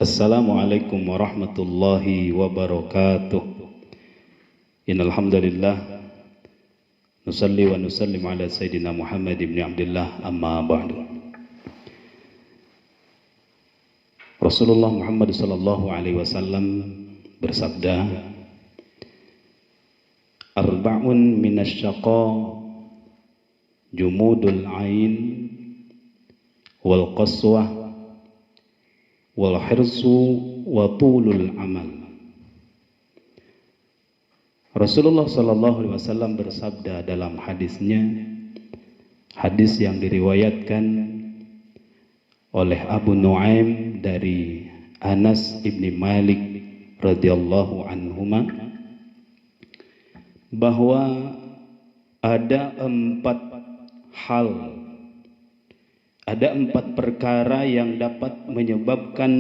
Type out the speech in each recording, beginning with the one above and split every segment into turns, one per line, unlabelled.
Assalamualaikum warahmatullahi wabarakatuh. Innal hamdalillah nusalli wa nusallim ala sayyidina Muhammad ibn Abdullah, amma ba'du. Rasulullah Muhammad sallallahu alaihi wasallam bersabda, arba'un minasyaqa jumudul ain wal qaswah wal hirsu wa tulul amal. Rasulullah sallallahu alaihi wasallam bersabda dalam hadisnya, hadis yang diriwayatkan oleh Abu Nuaim dari Anas ibni Malik radhiyallahu anhuma, bahwa ada empat perkara yang dapat menyebabkan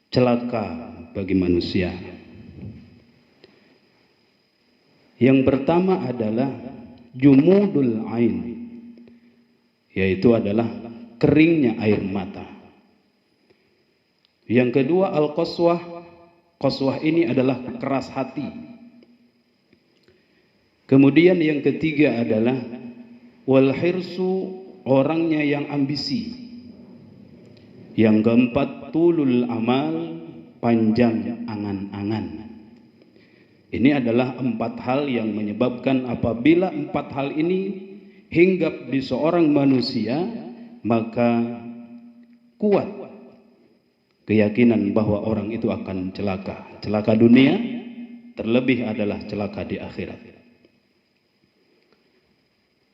celaka bagi manusia. Yang pertama adalah jumudul ain, yaitu adalah keringnya air mata. Yang kedua al-qaswah, qaswah ini adalah keras hati. Kemudian yang ketiga adalah wal hirsu, orangnya yang ambisi. Yang keempat tulul amal, panjang angan-angan. Ini adalah empat hal yang menyebabkan apabila empat hal ini hinggap di seorang manusia, maka kuat keyakinan bahwa orang itu akan celaka. Celaka dunia, terlebih adalah celaka di akhirat.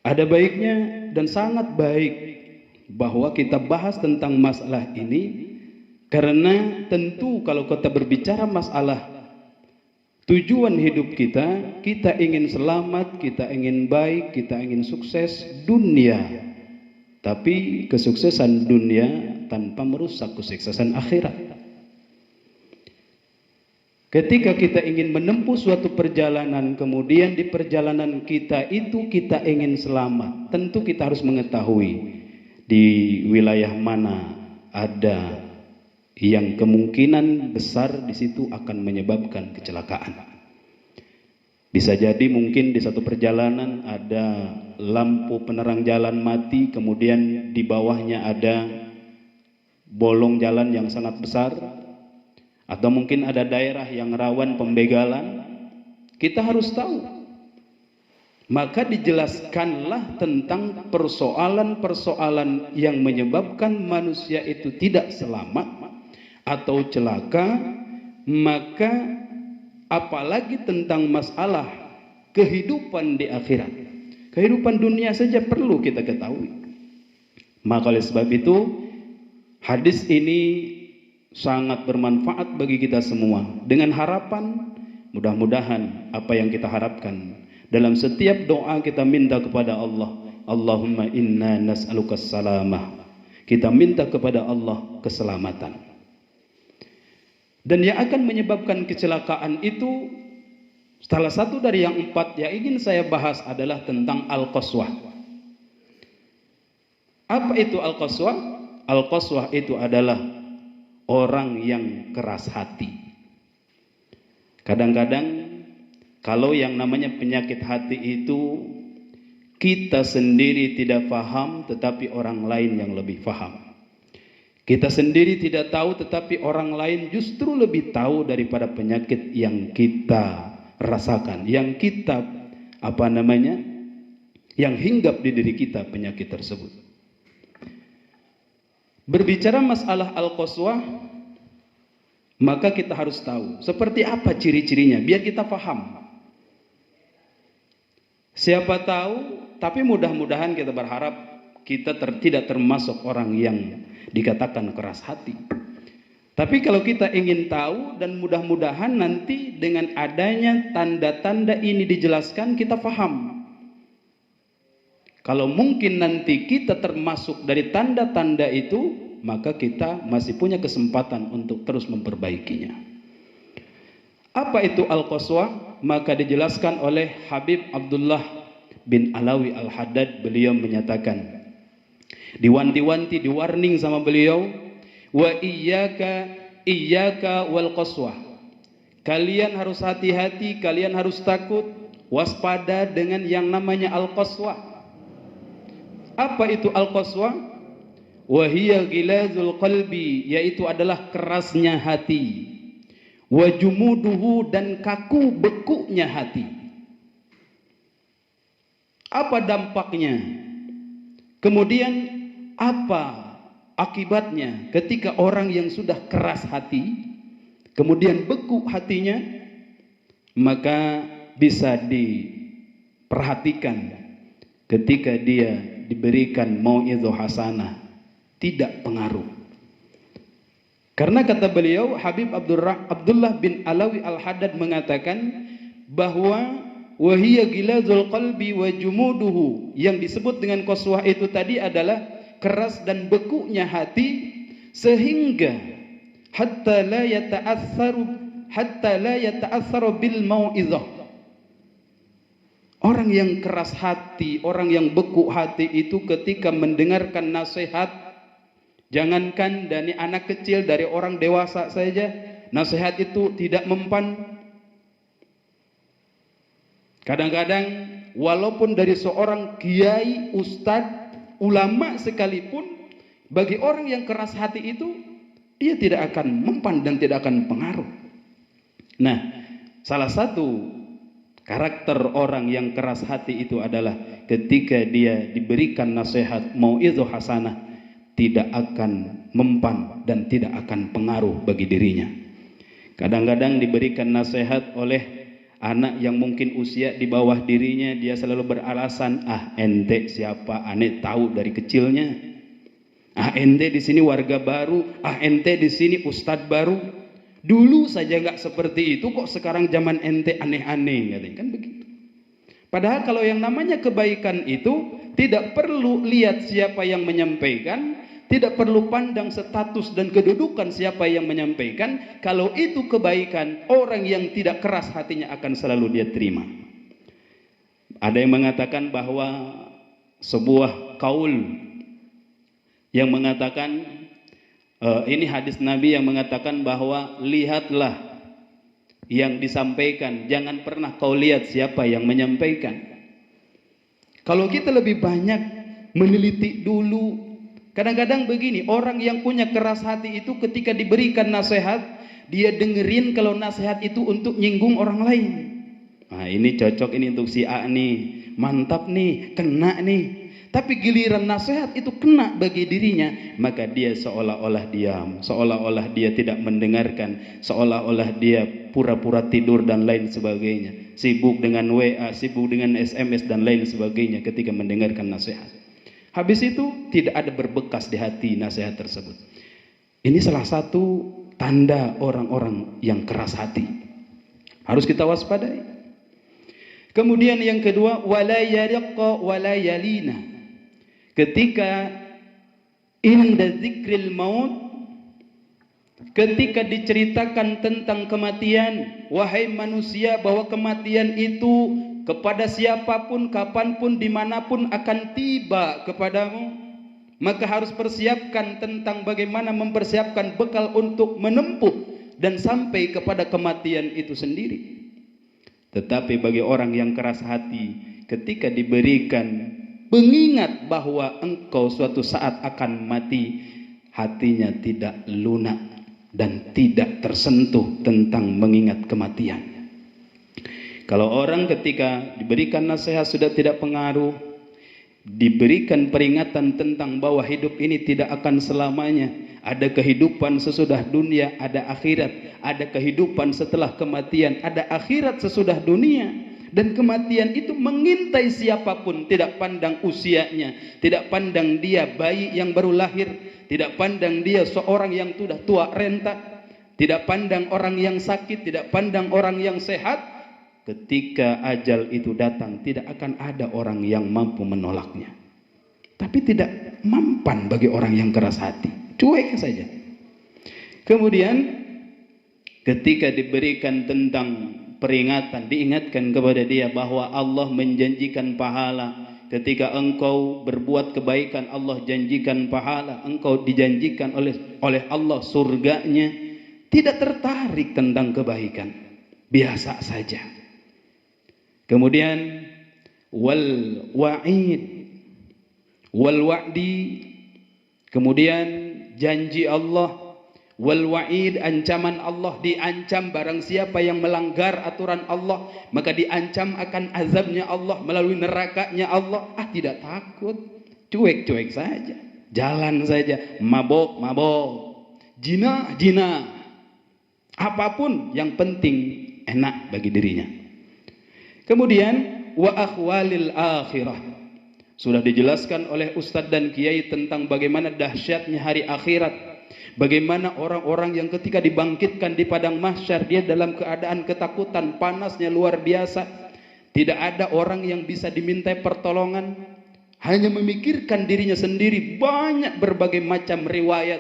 Ada baiknya dan sangat baik bahwa kita bahas tentang masalah ini, karena tentu kalau kita berbicara masalah tujuan hidup kita, kita ingin selamat, kita ingin baik, kita ingin sukses dunia. Tapi kesuksesan dunia tanpa merusak kesuksesan akhirat. Ketika kita ingin menempuh suatu perjalanan, kemudian di perjalanan kita itu kita ingin selamat, tentu kita harus mengetahui di wilayah mana ada yang kemungkinan besar di situ akan menyebabkan kecelakaan. Bisa jadi mungkin di satu perjalanan ada lampu penerang jalan mati, kemudian di bawahnya ada bolong jalan yang sangat besar, atau mungkin ada daerah yang rawan pembegalan. Kita harus tahu. Maka dijelaskanlah tentang persoalan-persoalan yang menyebabkan manusia itu tidak selamat atau celaka. Maka apalagi tentang masalah kehidupan di akhirat. Kehidupan dunia saja perlu kita ketahui. Maka oleh sebab itu hadis ini sangat bermanfaat bagi kita semua. Dengan harapan mudah-mudahan apa yang kita harapkan dalam setiap doa kita minta kepada Allah, Allahumma inna nas'aluka salamah. Kita minta kepada Allah keselamatan. Dan yang akan menyebabkan kecelakaan itu, salah satu dari yang empat yang ingin saya bahas adalah tentang al-qaswah. Apa itu al-qaswah? Al-qaswah itu adalah orang yang keras hati. Kadang-kadang kalau yang namanya penyakit hati itu kita sendiri tidak paham, tetapi orang lain yang lebih paham. Kita sendiri tidak tahu, tetapi orang lain justru lebih tahu daripada penyakit yang kita rasakan, yang kita yang hinggap di diri kita penyakit tersebut. Berbicara masalah al-qaswah, maka kita harus tahu seperti apa ciri-cirinya biar kita paham. Siapa tahu, tapi mudah-mudahan kita berharap kita tidak termasuk orang yang dikatakan keras hati. Tapi kalau kita ingin tahu, dan mudah-mudahan nanti dengan adanya tanda-tanda ini dijelaskan, kita paham. Kalau mungkin nanti kita termasuk dari tanda-tanda itu, maka kita masih punya kesempatan untuk terus memperbaikinya. Apa itu al-qaswah? Maka dijelaskan oleh Habib Abdullah bin Alawi Al-Haddad. Beliau menyatakan, diwanti-wanti, diwarning sama beliau, Wa iyyaka wal qaswah. Kalian harus hati-hati, kalian harus takut, waspada dengan yang namanya al-qaswah. Apa itu al-qaswah? Wa hiya ghilazul qalbi, yaitu adalah kerasnya hati. Wa jumuduhu, dan kaku bekunya hati. Apa dampaknya? Kemudian apa akibatnya ketika orang yang sudah keras hati kemudian beku hatinya? Maka bisa diperhatikan ketika dia diberikan mau'izah hasanah, tidak pengaruh. Karena kata beliau, Habib Abdullah bin Alawi Al-Haddad mengatakan bahwa wahiyya gilazul qalbi wa jumuduhu, yang disebut dengan qaswah itu tadi adalah keras dan bekunya hati, sehingga hatta la yata'assaru bil mau'izah. Orang yang keras hati, orang yang beku hati itu ketika mendengarkan nasihat, jangankan dari anak kecil, dari orang dewasa saja, nasihat itu tidak mempan. Kadang-kadang walaupun dari seorang kiai, ustadz, ulama sekalipun, bagi orang yang keras hati itu, dia tidak akan mempan dan tidak akan pengaruh. Nah, salah satu karakter orang yang keras hati itu adalah ketika dia diberikan nasihat mau'izah hasanah, tidak akan mempan dan tidak akan pengaruh bagi dirinya. Kadang-kadang diberikan nasihat oleh anak yang mungkin usia di bawah dirinya, dia selalu beralasan, ente siapa, ane tahu dari kecilnya. Ente di sini warga baru, ente di sini ustadz baru. Dulu saja nggak seperti itu kok, sekarang zaman ente aneh-aneh, katanya kan begitu. Padahal kalau yang namanya kebaikan itu tidak perlu lihat siapa yang menyampaikan, tidak perlu pandang status dan kedudukan siapa yang menyampaikan. Kalau itu kebaikan, orang yang tidak keras hatinya akan selalu dia terima. Ada yang mengatakan bahwa sebuah kaul yang mengatakan, ini hadis Nabi yang mengatakan bahwa lihatlah yang disampaikan, jangan pernah kau lihat siapa yang menyampaikan. Kalau kita lebih banyak meneliti dulu. Kadang-kadang begini, orang yang punya keras hati itu ketika diberikan nasihat, dia dengerin kalau nasihat itu untuk nyinggung orang lain. Nah, ini cocok, ini untuk si A nih, mantap nih, kena nih. Tapi giliran nasihat itu kena bagi dirinya, maka dia seolah-olah diam, seolah-olah dia tidak mendengarkan, seolah-olah dia pura-pura tidur dan lain sebagainya, sibuk dengan WA, sibuk dengan SMS dan lain sebagainya ketika mendengarkan nasihat. Habis itu tidak ada berbekas di hati nasihat tersebut. Ini salah satu tanda orang-orang yang keras hati. Harus kita waspadai. Kemudian yang kedua, wala yariqa wala yalina. Ketika inda zikril maut, ketika diceritakan tentang kematian, wahai manusia, bahwa kematian itu kepada siapapun, kapanpun, dimanapun akan tiba kepadamu, maka harus persiapkan tentang bagaimana mempersiapkan bekal untuk menempuh dan sampai kepada kematian itu sendiri. Tetapi bagi orang yang keras hati, ketika diberikan pengingat bahwa engkau suatu saat akan mati, hatinya tidak lunak dan tidak tersentuh tentang mengingat kematian. Kalau orang ketika diberikan nasihat sudah tidak pengaruh, diberikan peringatan tentang bahwa hidup ini tidak akan selamanya, ada kehidupan sesudah dunia, ada akhirat, ada kehidupan setelah kematian, ada akhirat sesudah dunia, dan kematian itu mengintai siapapun, tidak pandang usianya, tidak pandang dia bayi yang baru lahir, tidak pandang dia seorang yang sudah tua renta, tidak pandang orang yang sakit, tidak pandang orang yang sehat. Ketika ajal itu datang, tidak akan ada orang yang mampu menolaknya. Tapi tidak mempan bagi orang yang keras hati, cuek saja. Kemudian ketika diberikan tentang peringatan, diingatkan kepada dia bahwa Allah menjanjikan pahala ketika engkau berbuat kebaikan Allah janjikan pahala, engkau dijanjikan oleh Allah surganya, tidak tertarik tentang kebaikan, biasa saja. Kemudian wal wa'di, kemudian janji Allah, wal wa'id, ancaman Allah, diancam barang siapa yang melanggar aturan Allah maka diancam akan azabnya Allah melalui nerakanya Allah. Tidak takut, cuek-cuek saja, jalan saja, mabok, zina, apapun yang penting enak bagi dirinya. Kemudian wa akhwalil akhirah, sudah dijelaskan oleh Ustadz dan Kiai tentang bagaimana dahsyatnya hari akhirat. Bagaimana orang-orang yang ketika dibangkitkan di padang mahsyar, dia dalam keadaan ketakutan, panasnya luar biasa. Tidak ada orang yang bisa dimintai pertolongan, hanya memikirkan dirinya sendiri. Banyak berbagai macam riwayat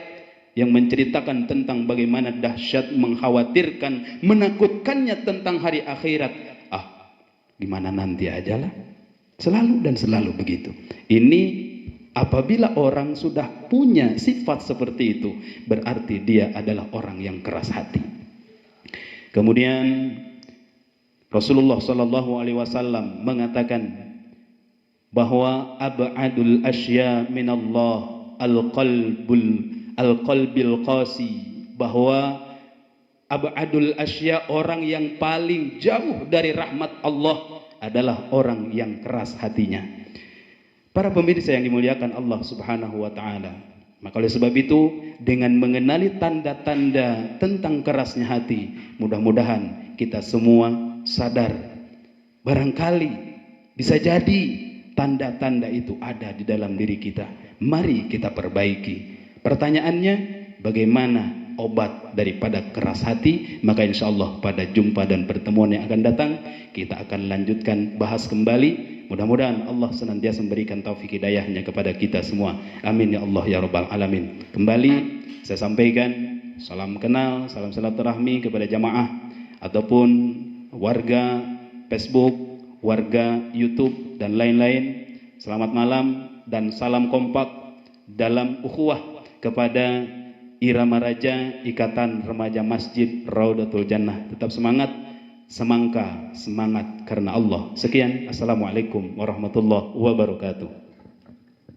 yang menceritakan tentang bagaimana dahsyat, mengkhawatirkan, menakutkannya tentang hari akhirat. Gimana nanti aja lah. Selalu dan selalu begitu. Ini apabila orang sudah punya sifat seperti itu, berarti dia adalah orang yang keras hati. Kemudian Rasulullah SAW mengatakan bahwa ab'adul asya minallah al-qalbil qasi, bahwa ab'adul asya, orang yang paling jauh dari rahmat Allah adalah orang yang keras hatinya. Para pemirsa yang dimuliakan Allah Subhanahu wa taala, maka oleh sebab itu dengan mengenali tanda-tanda tentang kerasnya hati, mudah-mudahan kita semua sadar barangkali bisa jadi tanda-tanda itu ada di dalam diri kita. Mari kita perbaiki. Pertanyaannya, bagaimana obat daripada keras hati? Maka insya Allah pada jumpa dan pertemuan yang akan datang kita akan lanjutkan bahas kembali. Mudah-mudahan Allah senantiasa memberikan taufik hidayahnya kepada kita semua. Amin ya Allah ya Rabbal Alamin. Kembali saya sampaikan salam kenal, salam silaturahmi kepada jamaah ataupun warga Facebook, warga YouTube dan lain-lain. Selamat malam dan salam kompak dalam ukhuwah kepada Irama Raja Ikatan Remaja Masjid Raudatul Jannah. Tetap semangat, semangka, semangat karena Allah. Sekian, assalamualaikum warahmatullahi wabarakatuh.